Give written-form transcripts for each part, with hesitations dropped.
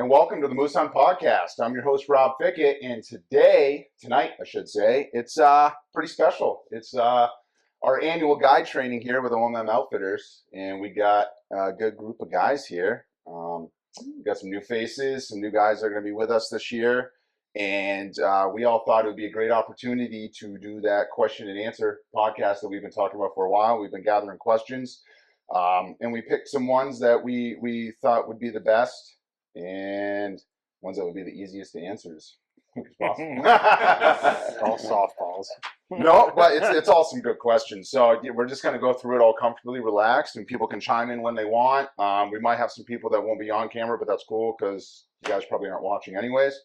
and welcome to the Moose Hunt Podcast. I'm your host, Rob Fickett, and tonight, I should say, it's pretty special. It's our annual guide training here with OMM Outfitters, and we got a good group of guys here. We got some new faces, some new guys that are going to be with us this year, and we all thought it would be a great opportunity to do that question and answer podcast that we've been talking about for a while. We've been gathering questions, and we picked some ones that we thought would be the best and ones that would be the easiest to answer as quick as possible. All softballs. No, but it's all some good questions. So we're just going to go through it all comfortably, relaxed, and people can chime in when they want. We might have some people that won't be on camera, but that's cool because you guys probably aren't watching anyways.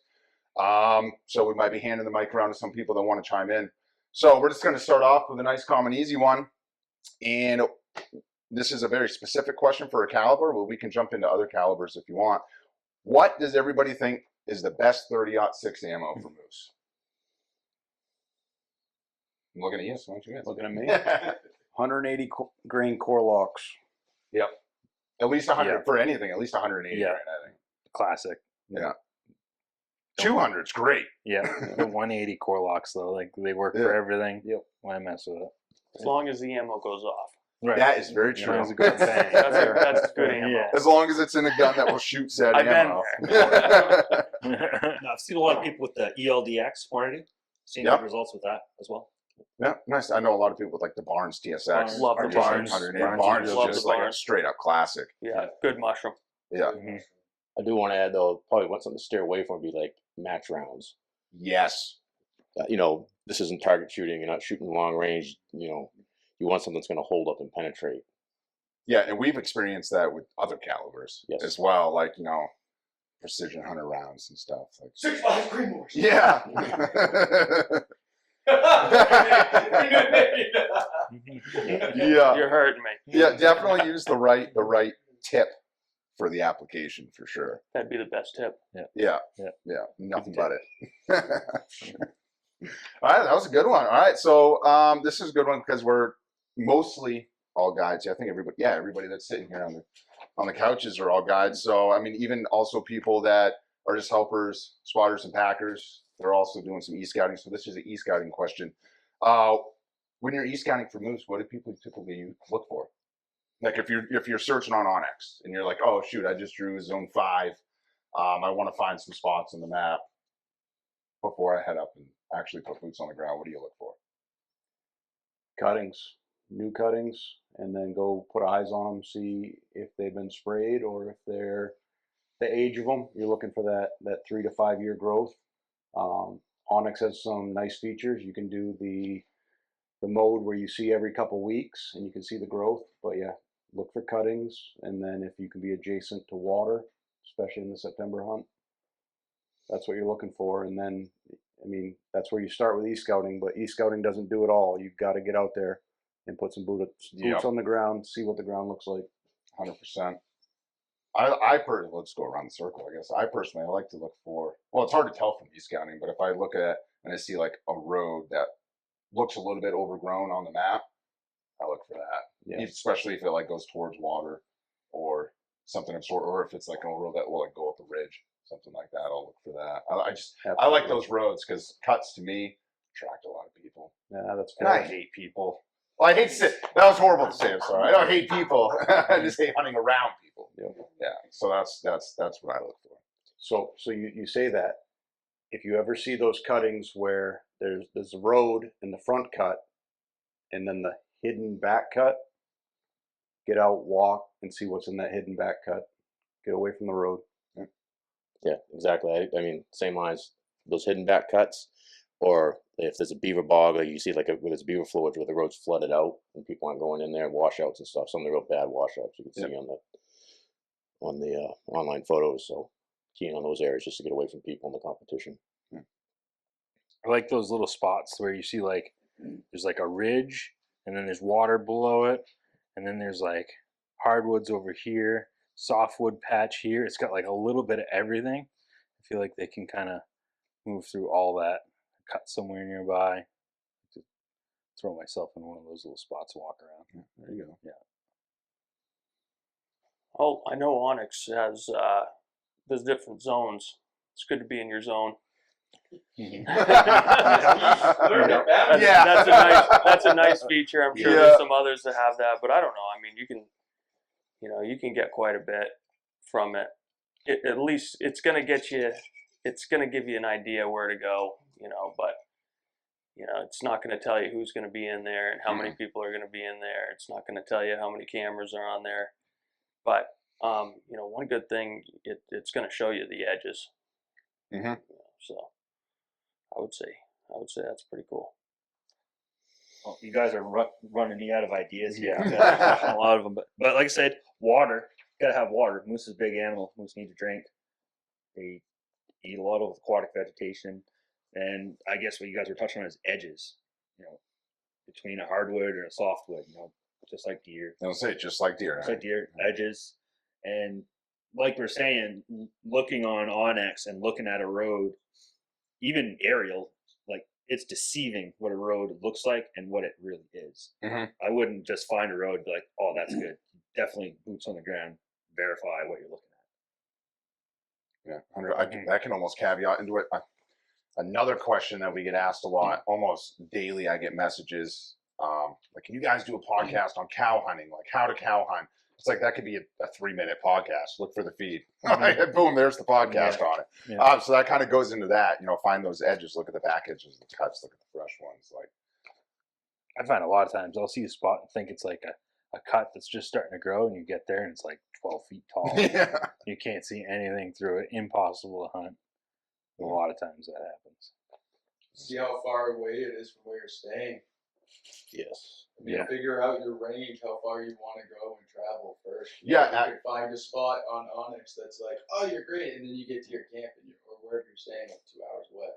So we might be handing the mic around to some people that want to chime in. So we're just going to start off with a nice, common, easy one. And this is a very specific question for a caliber, but we can jump into other calibers if you want. What does everybody think is the best 30-06 ammo for moose? I'm looking at you, so why don't you guys? Looking at me. 180 grain core locks. Yep. At least 100 for anything. At least 180 grain, I think. Classic. Yeah. 200's great. Yeah. The 180 core locks though, like they work for everything. Yep. Why mess with it? As long as the ammo goes off. Right. That is very true. That's a good bang. That's good ammo. Yeah. As long as it's in a gun that will shoot said ammo. I've seen a lot of people with the ELDX 180. Seen good results with that as well. Yeah, nice. I know a lot of people with like the Barnes TSX. Love the Barnes. 180. Barnes is just like a straight up classic. Yeah, good mushroom. Yeah. Mm-hmm. I do want to add though, probably want something to steer away from would be like match rounds. Yes. This isn't target shooting. You're not shooting long range. You want something that's going to hold up and penetrate. Yeah, and we've experienced that with other calibers as well, like, precision hunter rounds and stuff. Like 6.5 Greenmores. Yeah. Yeah. You're hurting me. Yeah, definitely use the right tip for the application for sure. That'd be the best tip. Yeah. Nothing but it. All right, that was a good one. All right, so this is a good one because we're mostly all guides. I think everybody that's sitting here on the couches are all guides. So I mean, even also people that are just helpers, spotters, and packers. They're also doing some e-scouting. So this is an e-scouting question. When you're e-scouting for moose, what do people typically look for? Like if you're searching on Onyx and you're like, oh shoot, I just drew zone 5. I want to find some spots on the map before I head up and actually put boots on the ground. What do you look for? Cuttings, new cuttings, and then go put eyes on them, see if they've been sprayed or if they're the age of them. You're looking for that 3 to 5 year growth. Onyx has some nice features. You can do the mode where you see every couple weeks and you can see the growth. But yeah, look for cuttings, and then if you can be adjacent to water, especially in the September hunt, that's what you're looking for. And then, I mean, that's where you start with e-scouting, but e-scouting doesn't do it all. You've got to get out there and put some boots on the ground, see what the ground looks like. 100%. I personally, let's go around the circle, I guess. I personally, I like to look for, well, it's hard to tell from e-scouting, but if I look at and I see like a road that looks a little bit overgrown on the map, I look for that. Yeah. Especially if it like goes towards water or something of sort, or if it's like a road that will like go up a ridge, something like that. I'll look for that. I like those roads because cuts to me attract a lot of people. Yeah, that's fair. And I hate people. Well, I hate to say, that was horrible to say. I'm sorry. I don't hate people. I just hate hunting around people. Yeah. So that's what I look for. So you say that if you ever see those cuttings where there's a road in the front cut and then the hidden back cut, get out, walk, and see what's in that hidden back cut. Get away from the road. Yeah, exactly. I mean, same lines. Those hidden back cuts, or if there's a beaver bog, like you see like where there's beaver flowage where the road's flooded out and people aren't going in there, washouts and stuff. Some of the real bad washouts you can see on the online photos. So keying on those areas just to get away from people in the competition. I like those little spots where you see like there's like a ridge and then there's water below it, and then there's like hardwoods over here, softwood patch here. It's got like a little bit of everything. I feel like they can kind of move through all that, cut somewhere nearby. To throw myself in one of those little spots and walk around. There you go. Yeah. Oh, I know Onyx has there's different zones. It's good to be in your zone. Yeah. That's a nice feature. I'm sure Yeah. there's some others that have that, but I don't know. I mean, you can get quite a bit from it. At least it's going to get you. It's going to give you an idea where to go. But it's not going to tell you who's going to be in there and how many people are going to be in there. It's not going to tell you how many cameras are on there. But one good thing, it's going to show you the edges. Mm-hmm. So I would say that's pretty cool. Well, you guys are running me out of ideas here. Yeah. You guys are touching a lot of them, but like I said, water. Gotta have water. Moose is a big animal. Moose need to drink. They eat a lot of aquatic vegetation, and I guess what you guys were touching on is edges. Between a hardwood and a softwood. Just like deer. I'll say just like deer. Just like deer, edges, and like we're saying, looking on Onyx and looking at a road, even aerial, like it's deceiving what a road looks like and what it really is. Mm-hmm. I wouldn't just find a road and be like, oh, that's good. Definitely boots on the ground, verify what you're looking at. Yeah, that can almost caveat into it. Another question that we get asked a lot, almost daily, I get messages like, can you guys do a podcast on cow hunting, like how to cow hunt? It's like that could be a 3-minute podcast. Look for the feed. Boom, there's the podcast on it. Yeah. So that kind of goes into that. Find those edges. Look at the back edges, the cuts. Look at the fresh ones. Like, I find a lot of times I'll see a spot and think it's like a cut that's just starting to grow, and you get there and it's like 12 feet tall. yeah. You can't see anything through it. Impossible to hunt. A lot of times that happens. See how far away it is from where you're staying. Yes. Yeah. Figure out your range, how far you want to go and travel first. Yeah, You can find a spot on Onyx that's like, oh, you're great, and then you get to your camp or wherever you're staying, like 2 hours away.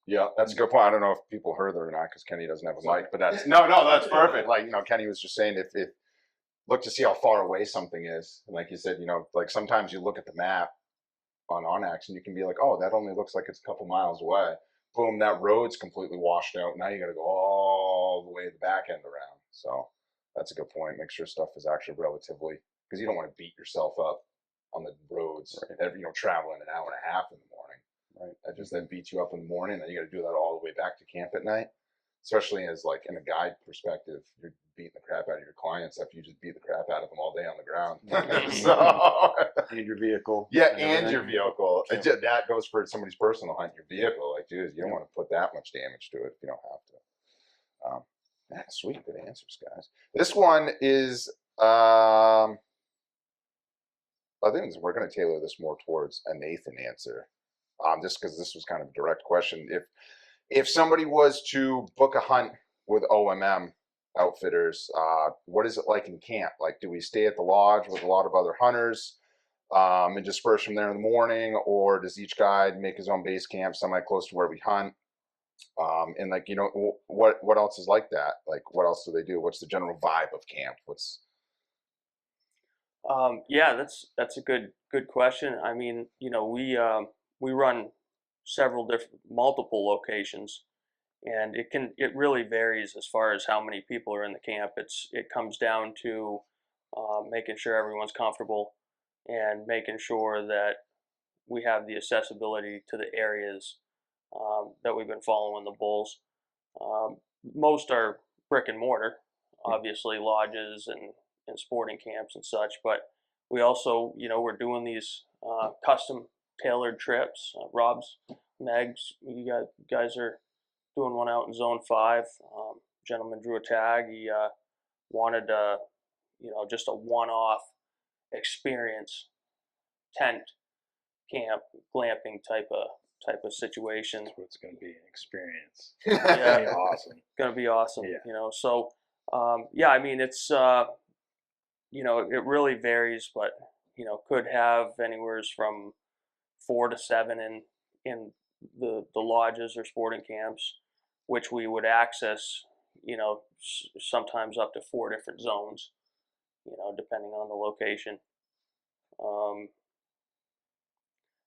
Yeah, that's a good point. I don't know if people heard that or not because Kenny doesn't have a mic, but that's that's perfect. Like, Kenny was just saying if look to see how far away something is. And like you said, like sometimes you look at the map on Onyx and you can be like, oh, that only looks like it's a couple miles away. Boom, that road's completely washed out. Now you got to go all the way to the back end around. So that's a good point. Make sure stuff is actually relatively, because you don't want to beat yourself up on the roads, traveling an hour and a half in the morning. Right. That just then beats you up in the morning. Then you got to do that all the way back to camp at night. Especially as like in a guide perspective, you're beating the crap out of your clients after you just beat the crap out of them all day on the ground. So And your vehicle. yeah, and your vehicle. That goes for somebody's personal hunt. Your vehicle, like, dude, you don't want to put that much damage to it if you don't have to. Sweet, good answers, guys. This one is, I think we're going to tailor this more towards a Nathan answer, just because this was kind of a direct question. If somebody was to book a hunt with OMM Outfitters, what is it like in camp? Like, do we stay at the lodge with a lot of other hunters and disperse from there in the morning, or does each guide make his own base camp semi close to where we hunt? And like, what else is like that? Like, what else do they do? What's the general vibe of camp? Yeah, that's a good question. I mean, we run multiple locations, and it really varies as far as how many people are in the camp. It comes down to making sure everyone's comfortable and making sure that we have the accessibility to the areas that we've been following the bulls. Most are brick and mortar, obviously lodges and sporting camps and such, but we also, we're doing these custom tailored trips. Rob's, Megs, you guys are doing one out in Zone 5. Gentleman drew a tag. He wanted just a one-off experience, tent, camp, glamping type of situation. That's what it's going to be, an experience. Yeah, It's awesome. Gonna be awesome. Yeah. So I mean, it's it really varies, but could have anywhere from 4 to 7 in the lodges or sporting camps, which we would access, sometimes up to 4 different zones, depending on the location.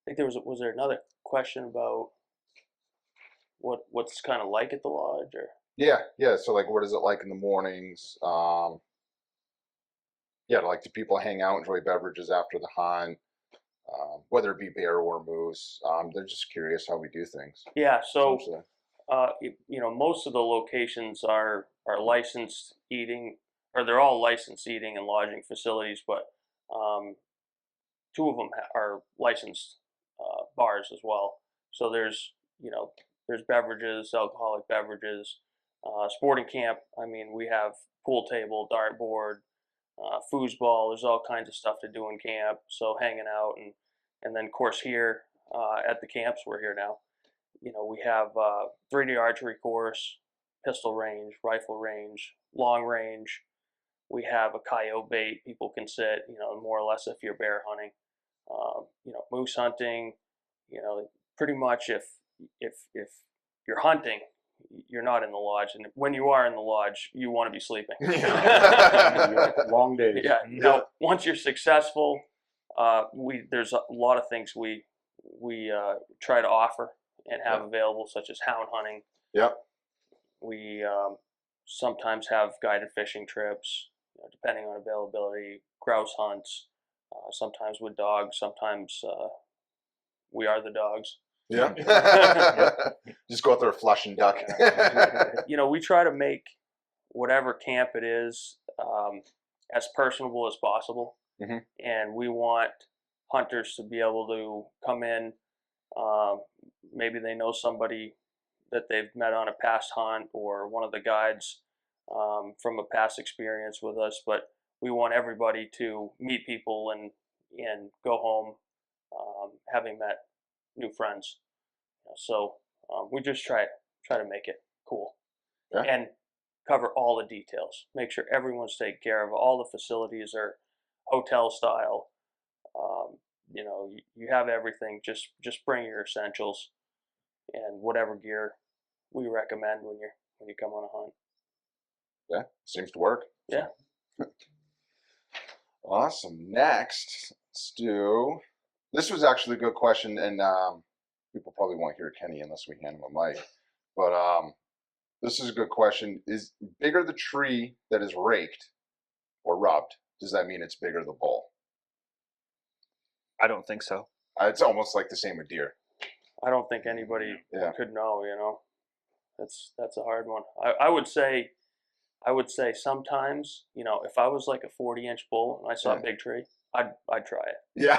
I think was there another question about what's kind of like at the lodge, or? Yeah. So like, what is it like in the mornings? Like, do people hang out, enjoy beverages after the hunt? whether it be bear or moose. They're just curious how we do things. Yeah, so essentially. most of the locations are licensed eating, or they're all licensed eating and lodging facilities, but two of them are licensed bars as well. So there's beverages, alcoholic beverages, sporting camp. I mean, we have pool table, dartboard, foosball. There's all kinds of stuff to do in camp. So hanging out and then of course here at the camps we're here now. We have 3D archery course, pistol range, rifle range, long range. We have a coyote bait people can sit, more or less if you're bear hunting. Moose hunting, pretty much if you're hunting, you're not in the lodge, and when you are in the lodge, you want to be sleeping. Long days. Yeah. Now, once you're successful, there's a lot of things we try to offer and have available, such as hound hunting. Yep. We sometimes have guided fishing trips, depending on availability. Grouse hunts, sometimes with dogs. Sometimes we are the dogs. Yeah. Just go out there, flush and duck. We try to make whatever camp it is as personable as possible, and we want hunters to be able to come in. Maybe they know somebody that they've met on a past hunt, or one of the guides from a past experience with us, but we want everybody to meet people and go home having met new friends. So we just try to make it cool and cover all the details. Make sure everyone's taken care of. All the facilities are hotel style. You have everything. Just bring your essentials and whatever gear we recommend when you come on a hunt. Yeah, seems to work. Yeah. Awesome. Next, let's do. This was actually a good question, and people probably won't hear Kenny unless we hand him a mic. But this is a good question. Is bigger the tree that is raked or rubbed? Does that mean it's bigger the bull? I don't think so. It's almost like the same with deer. I don't think anybody Yeah. could know. That's a hard one. I would say sometimes, if I was like a 40-inch bull and I saw a big tree, I'd try it. Yeah.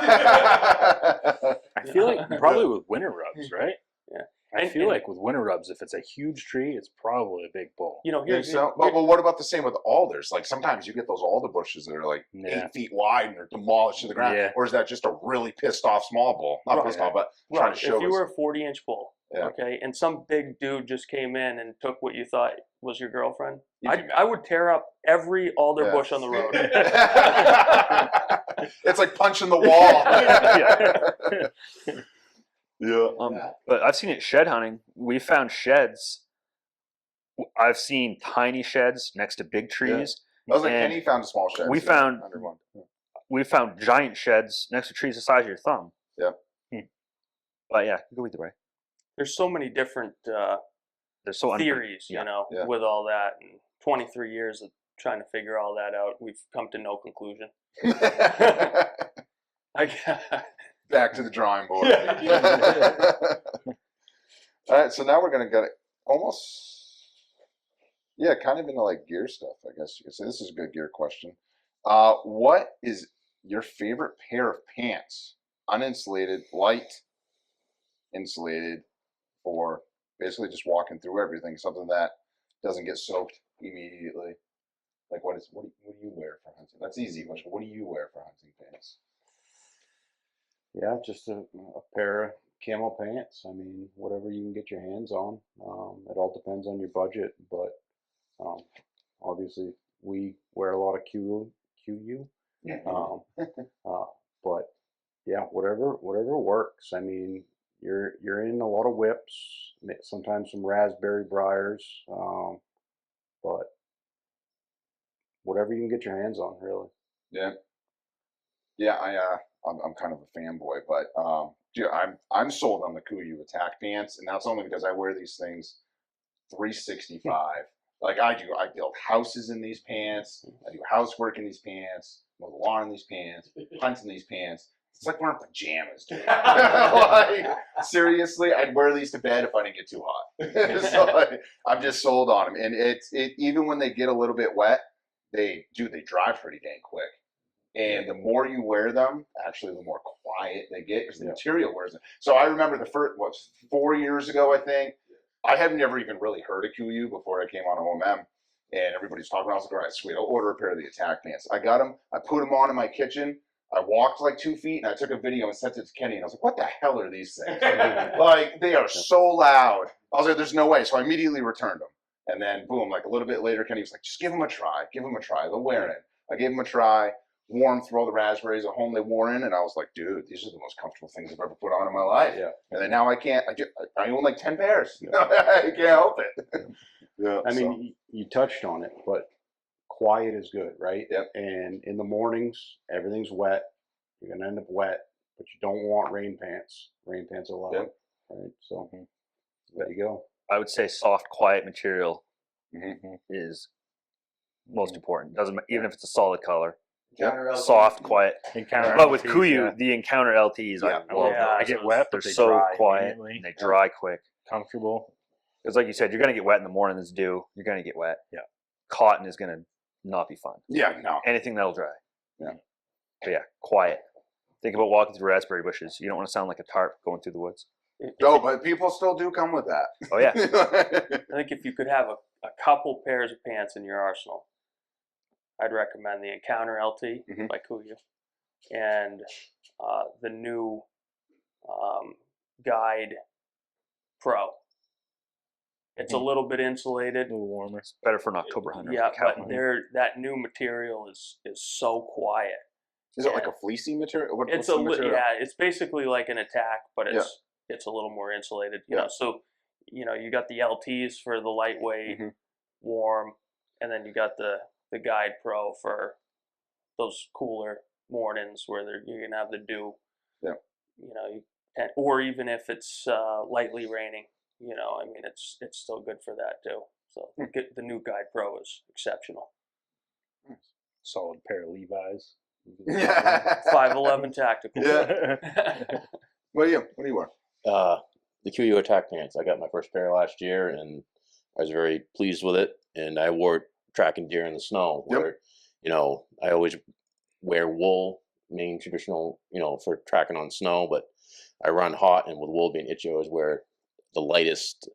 I feel like probably with winter rubs, right? Yeah. I feel like with winter rubs, if it's a huge tree, it's probably a big bull. Here's So, but what about the same with alders? Like sometimes you get those alder bushes that are like 8 feet wide and they're demolished to the ground. Yeah. Or is that just a really pissed off small bull? Not pissed off, but trying to show if you us. were a 40-inch bull, okay, and some big dude just came in and took what you thought was your girlfriend, I would tear up every alder bush on the road. It's like punching the wall. Yeah. But I've seen it shed hunting. We found sheds. I've seen tiny sheds next to big trees. I was like, And Kenny found a small shed. we so found- under one. We found giant sheds next to trees the size of your thumb. Yeah. But yeah, go either way. There's so many different They're so theories, Yeah. with all that. And 23 years of trying to figure all that out, we've come to no conclusion. Back to the drawing board. All right, so now we're gonna get almost, kind of into like gear stuff, I guess you could say. This is a good gear question. What is your favorite pair of pants? Uninsulated, light, insulated, for basically just walking through everything. Something that doesn't get soaked immediately. Like what do you wear for hunting? That's an easy question. What do you wear for hunting pants? Yeah, just a pair of camo pants. I mean, whatever you can get your hands on. It all depends on your budget, but obviously we wear a lot of QU. But yeah, whatever works. I mean, you're in a lot of whips, sometimes some raspberry briars, but whatever you can get your hands on, really. Yeah. I'm kind of a fanboy, but I'm sold on the Kuiu attack pants, and that's only because I wear these things 365. Like I build houses in these pants. I do housework in these pants. Mow the lawn in these pants. Hunt in these pants. It's like wearing pajamas, dude. Like, seriously, I'd wear these to bed if I didn't get too hot. So I'm just sold on them. And it even when they get a little bit wet, they dry pretty dang quick. And the more you wear them, actually, the more quiet they get because the material wears them. So I remember the first, 4 years ago, I think, I had never even really heard of QU before I came on OMM. And everybody's talking about it. I was like, all right, sweet, I'll order a pair of the attack pants. I got them. I put them on in my kitchen. I walked like 2 feet, and I took a video and sent it to Kenny. And I was like, what the hell are these things? Like, they are so loud. I was like, there's no way. So I immediately returned them. And then, boom, like a little bit later, Kenny was like, just give them a try. Give them a try. They'll wear it. I gave them a try. Wore them through all the raspberries at home they wore in, and I was like, dude, these are the most comfortable things I've ever put on in my life. Yeah. And then now I own like 10 pairs. I can't help it. Yeah. I mean, you touched on it, but quiet is good, right? Yep. And in the mornings, everything's wet. You're gonna end up wet, but you don't want rain pants. Rain pants are loud, right? So there you go. I would say soft, quiet material is most important. Doesn't even if it's a solid color. Soft, quiet. But with Kuyu, the Encounter LTs, I love those. I get wet, but They're they so dry quiet immediately. and they dry quick. Comfortable. Because like you said, you're gonna get wet in the morning. There's dew. You're gonna get wet. Yeah. Cotton is gonna not be fun. Yeah, no. Anything that'll dry. Yeah. But yeah, quiet. Think about walking through raspberry bushes. You don't want to sound like a tarp going through the woods. No, but people still do come with that. Oh yeah. I think if you could have a couple pairs of pants in your arsenal, I'd recommend the Encounter LT by Kuyu and the new Guide Pro. It's a little bit insulated. A little warmer. It's better for an October hunter. Yeah, but that new material is so quiet. Is it like a fleecy material? It's what's the material? it's basically like an attack, but it's a little more insulated. You know, so you got the LTs for the lightweight, warm, and then you got the Guide Pro for those cooler mornings where you're gonna have the dew. Yeah. You know, or even if it's lightly raining, you know, I mean, it's still good for that too. So the new Guide Pro is exceptional. Solid pair of Levi's. Yeah. 511 tactical. Yeah. What do you wear? The QU attack pants. I got my first pair last year, and I was very pleased with it. And I wore it tracking deer in the snow. Where, I always wear wool, Maine traditional, for tracking on snow. But I run hot, and with wool being itchy, I always wear the lightest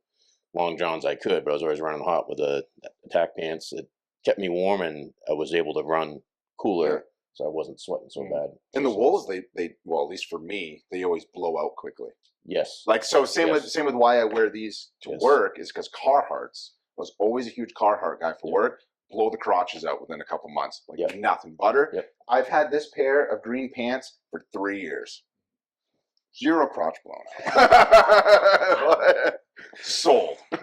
long johns I could. But I was always running hot with the attack pants. It kept me warm, and I was able to run cooler. So I wasn't sweating so bad. And the wools, they well, at least for me, they always blow out quickly. Yes. Like, so same with why I wear these to work is because Carhartts. I was always a huge Carhartt guy for work. Blow the crotches out within a couple months. Like nothing. Butter. Yep. I've had this pair of green pants for 3 years. Zero crotch blown out. Sold. The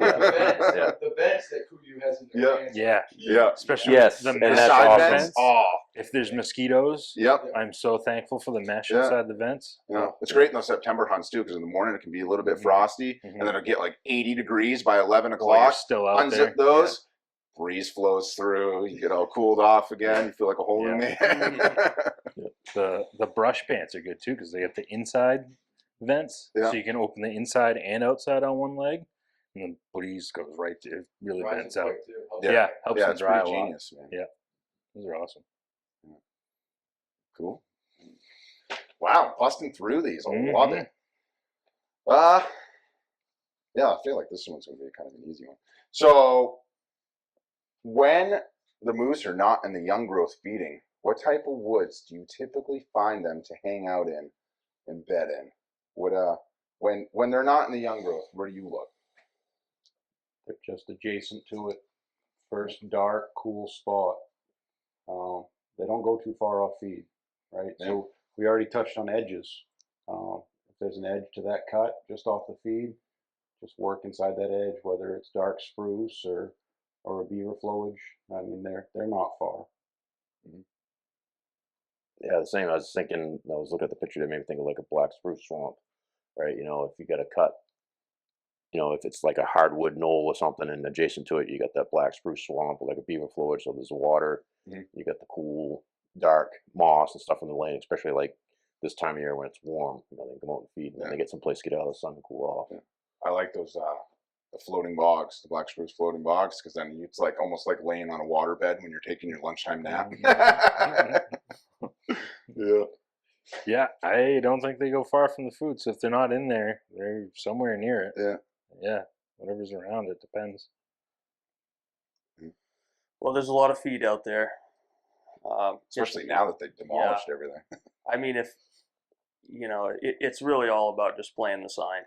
vents that Kuyu has in their pants. Yeah. Especially the and mesh that's side awesome. vents. Oh. If there's mosquitoes, Yep. I'm so thankful for the mesh inside the vents. Yeah. It's great in those September hunts too, because in the morning it can be a little bit frosty, and then it'll get like 80 degrees by 11 o'clock. You're still out Unzip there. those. Breeze flows through. You get all cooled off again. You feel like a whole new man. The brush pants are good too because they have the inside vents, so you can open the inside and outside on one leg, and the breeze goes right to it. Really vents out. Helps them it's dry a pretty lot. genius, man. Yeah, those are awesome. Cool. Wow, busting through these. I love it. Yeah, I feel like this one's going to be kind of an easy one. So, when the moose are not in the young growth feeding, what type of woods do you typically find them to hang out in and bed in? When they're not in the young growth, where do you look? They're just adjacent to it. First dark, cool spot. They don't go too far off feed, right? Yeah. So we already touched on edges. If there's an edge to that cut just off the feed, just work inside that edge, whether it's dark spruce or a beaver flowage. I mean, they're not far. Yeah, the same. I was looking at the picture that made me think of like a black spruce swamp, right? If you got a cut, if it's like a hardwood knoll or something, and adjacent to it, you got that black spruce swamp with like a beaver flowage, so there's water. You got the cool, dark moss and stuff in the lane, especially like this time of year when it's warm, they can come out and feed, and then they get some place to get out of the sun and cool off. Yeah. I like those the floating bogs, the black spruce floating bogs, because then it's like almost like laying on a water bed when you're taking your lunchtime nap. Yeah. Yeah, I don't think they go far from the food. So if they're not in there, they're somewhere near it. Yeah. Yeah, whatever's around it depends. Well, there's a lot of feed out there. Especially now that they've demolished everything. I mean, if it's really all about displaying the sign.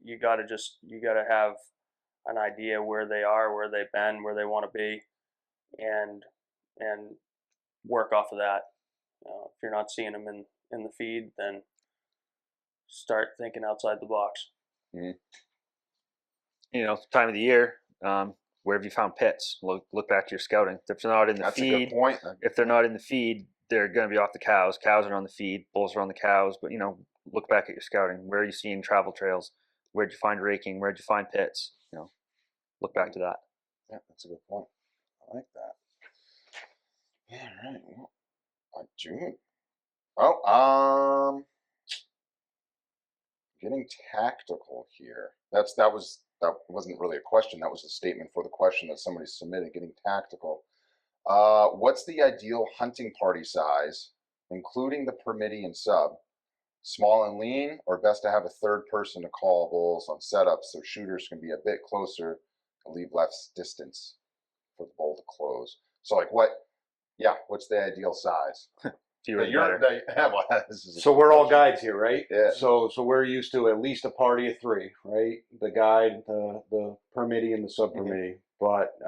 You gotta have an idea where they are, where they've been, where they want to be, and work off of that. If you're not seeing them in the feed, then start thinking outside the box. Mm-hmm. Time of the year. Where have you found pits? Look back to your scouting. If they're not in the That's feed, a good point. if they're not in the feed, they're going to be off the cows. Cows are on the feed. Bulls are on the cows. But look back at your scouting. Where are you seeing travel trails? Where'd you find raking? Where'd you find pits? Look back to that. Yeah, that's a good point. I like that. All right. Well, June. Oh, getting tactical here. That wasn't really a question. That was a statement for the question that somebody submitted. Getting tactical. What's the ideal hunting party size, including the permittee and sub? Small and lean, or best to have a third person to call bulls on setups so shooters can be a bit closer and leave less distance for the bull to close? So, what's the ideal size? Fewer the better. So we're all guides here, right? Yeah. So we're used to at least a party of 3, right? The guide, the permittee, and the sub permittee. But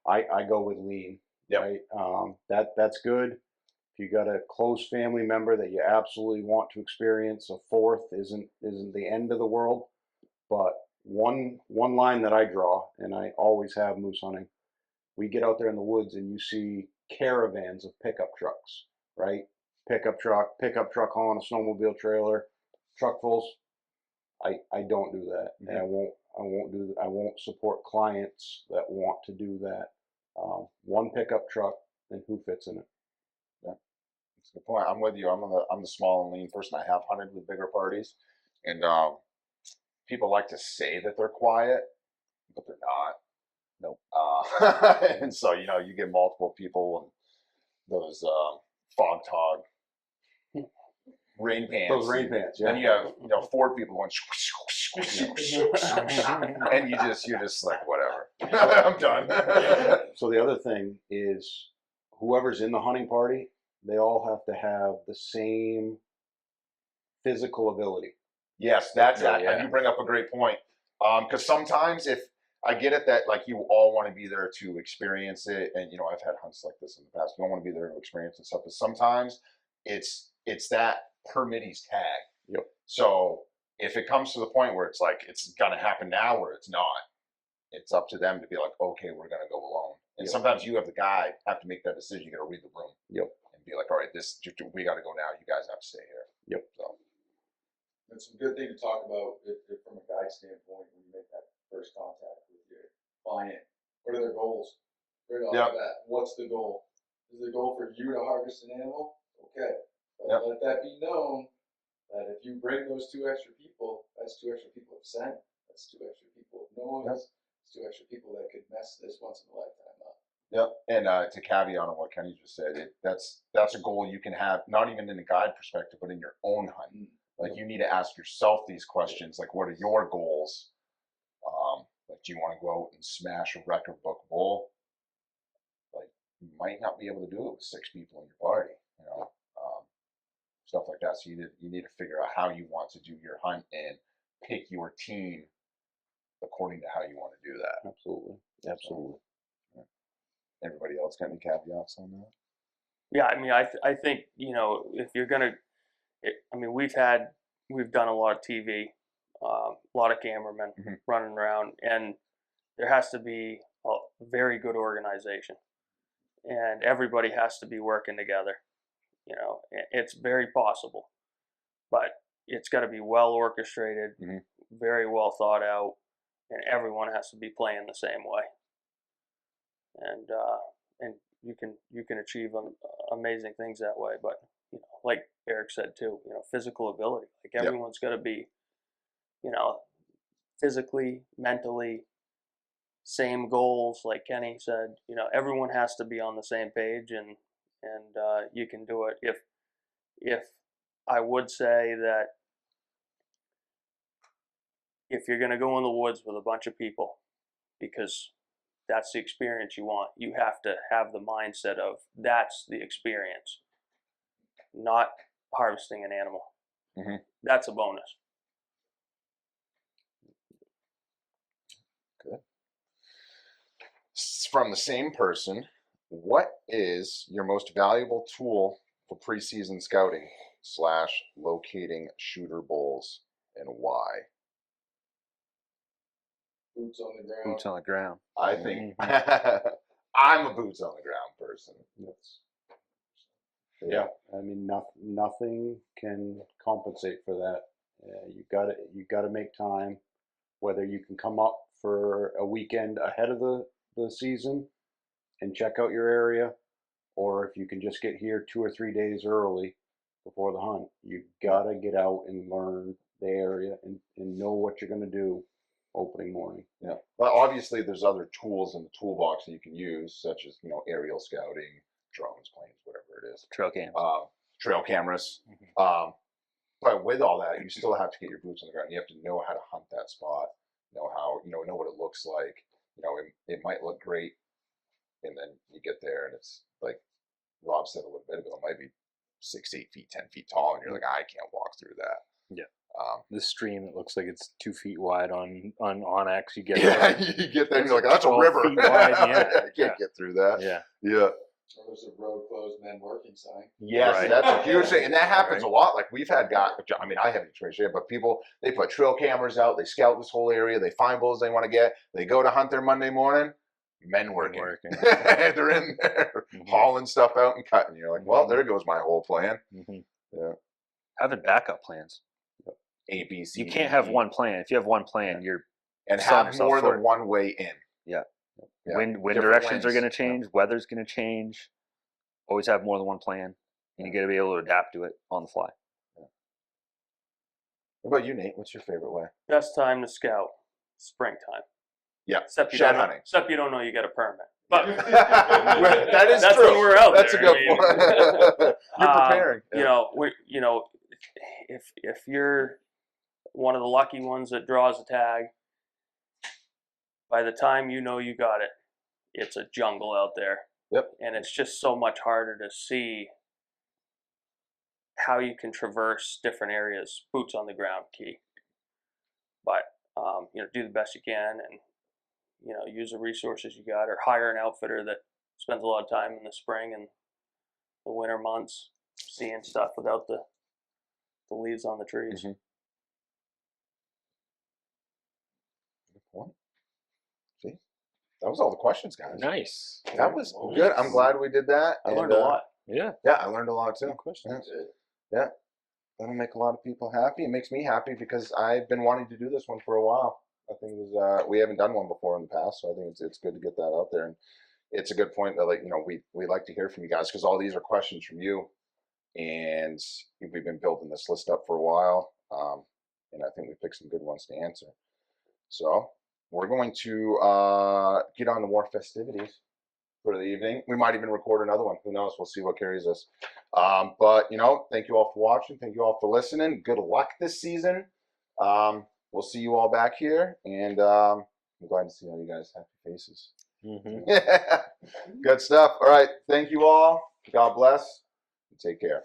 I go with lean. Yep. Right. That's good. If you got a close family member that you absolutely want to experience, a fourth isn't the end of the world. But one line that I draw, and I always have moose hunting, we get out there in the woods and you see caravans of pickup trucks, right? Pickup truck hauling a snowmobile trailer, truckfuls. I don't do that, and I won't support clients that want to do that. One pickup truck, and who fits in it? Yeah, that's a good point. I'm with you. I'm the small and lean person. I have hunted with bigger parties, and people like to say that they're quiet, but they're not. Nope. And so you get multiple people and those fog tog rain pants. Those rain pants, yeah. Then you have 4 people going, and you're just like, whatever. I'm done. So the other thing is, whoever's in the hunting party, they all have to have the same physical ability. Yes, that's that. Yeah. You bring up a great point. Because sometimes if I get it that you all want to be there to experience it, and I've had hunts like this in the past. You don't want to be there to experience and stuff, but sometimes it's that permittee's tag. Yep. So if it comes to the point where it's like it's gonna happen now, or it's not, it's up to them to be like, okay, we're gonna go alone. And sometimes you have the guy have to make that decision. You got to read the room. Yep. And be like, all right, we got to go now. You guys have to stay here. Yep. So. It's a good thing to talk about if from a guide standpoint when you make that first contact with your client. What are their goals? Right off the bat, what's the goal? Is the goal for you to harvest an animal? Okay. But let that be known that if you bring those 2 extra people, that's 2 extra people of scent. That's 2 extra people of noise. It's 2 extra people that could mess this once in a lifetime up. Yep. And to caveat on what Kenny just said, that's a goal you can have, not even in a guide perspective, but in your own hunt. Like you need to ask yourself these questions, like what are your goals? Like, do you want to go out and smash a record book bull? Like, you might not be able to do it with 6 people in your party, stuff like that. So you need to figure out how you want to do your hunt and pick your team according to how you want to do that. Absolutely. So, everybody else got any caveats on that? Yeah, I mean, I think if you're gonna, we've done a lot of TV, a lot of cameramen running around, and there has to be a very good organization, and everybody has to be working together. It's very possible, but it's got to be well orchestrated, very well thought out, and everyone has to be playing the same way. And you can achieve amazing things that way. But you know, like Eric said too, you know, physical ability. Like Yep. everyone's got to be, you know, physically, mentally, same goals. Like Kenny said, you know, everyone has to be on the same page, and you can do it. If I would say that if you're going to go in the woods with a bunch of people, because that's the experience you want, you have to have the mindset of that's the experience, not harvesting an animal. Mhm. That's a bonus. From the same person, what is your most valuable tool for preseason scouting / locating shooter bulls, and why? Boots on the ground. Boots on the ground. I think I'm a boots on the ground person. Yeah, I mean, nothing can compensate for that. You got to make time, whether you can come up for a weekend ahead of the season and check out your area, or if you can just get here 2 or 3 days early before the hunt. You got to get out and learn the area and know what you're going to do opening morning. Yeah. Well, obviously, there's other tools in the toolbox that you can use, such as, you know, aerial scouting, drones, planes, whatever it is. Trail cam. Trail cameras. But with all that, you still have to get your boots on the ground. You have to know how to hunt that spot, know what it looks like. You know, it might look great, and then you get there and it's like Rob said a little bit ago, it might be 6, 8 feet, 10 feet tall, and you're like, I can't walk through that. Yeah. This stream that looks like it's 2 feet wide on Onyx. You get Yeah, there. you get there and you're like, that's a 12 river. feet wide, yeah. I can't get through that. Yeah. Yeah. Or there's a road closed men working sign. Yes, Right. that's a huge thing, and that happens a lot. Like we've had guys. I mean, I haven't experienced it, but people, they put trail cameras out, they scout this whole area, they find bulls they want to get, they go to hunt there Monday morning, men working. They're in there hauling stuff out and cutting. You're like, well, there goes my whole plan. Yeah. Having backup plans. A, B, C. You can't D, have E. one plan. If you have one plan, you're and selling have yourself more short. than one way in. Yeah. Yeah. Wind Different directions are winds. going to change. Weather's going to change. Always have more than one plan, and you got to be able to adapt to it on the fly. What about you, Nate? What's your favorite way? Best time to scout, springtime. Yeah, Except you shed don't know, hunting. Except you don't know you got a permit. But that is that's true. when we're out That's there. a good I mean, point. You're preparing. You know, if you're one of the lucky ones that draws a tag, by the time you know you got it, it's a jungle out there. Yep. And it's just so much harder to see how you can traverse different areas. Boots on the ground, key. But you know, do the best you can, and you know, use the resources you got, or hire an outfitter that spends a lot of time in the spring and the winter months seeing stuff without the leaves on the trees. Good point. See, that was all the questions, guys. Nice. That was good. I'm glad we did that. I learned a lot. Yeah. Yeah, I learned a lot too. Good questions. Yeah. That'll make a lot of people happy. It makes me happy because I've been wanting to do this one for a while. I think it was, we haven't done one before in the past, so I think it's good to get that out there. And it's a good point that, like, you know, we like to hear from you guys because all these are questions from you, and we've been building this list up for a while, and I think we picked some good ones to answer. So we're going to get on to more festivities for the evening. We might even record another one. Who knows? We'll see what carries us. But, you know, thank you all for watching. Thank you all for listening. Good luck this season. We'll see you all back here, and I'm glad to see all you guys' happy faces. Good stuff. All right. Thank you all. God bless. And take care.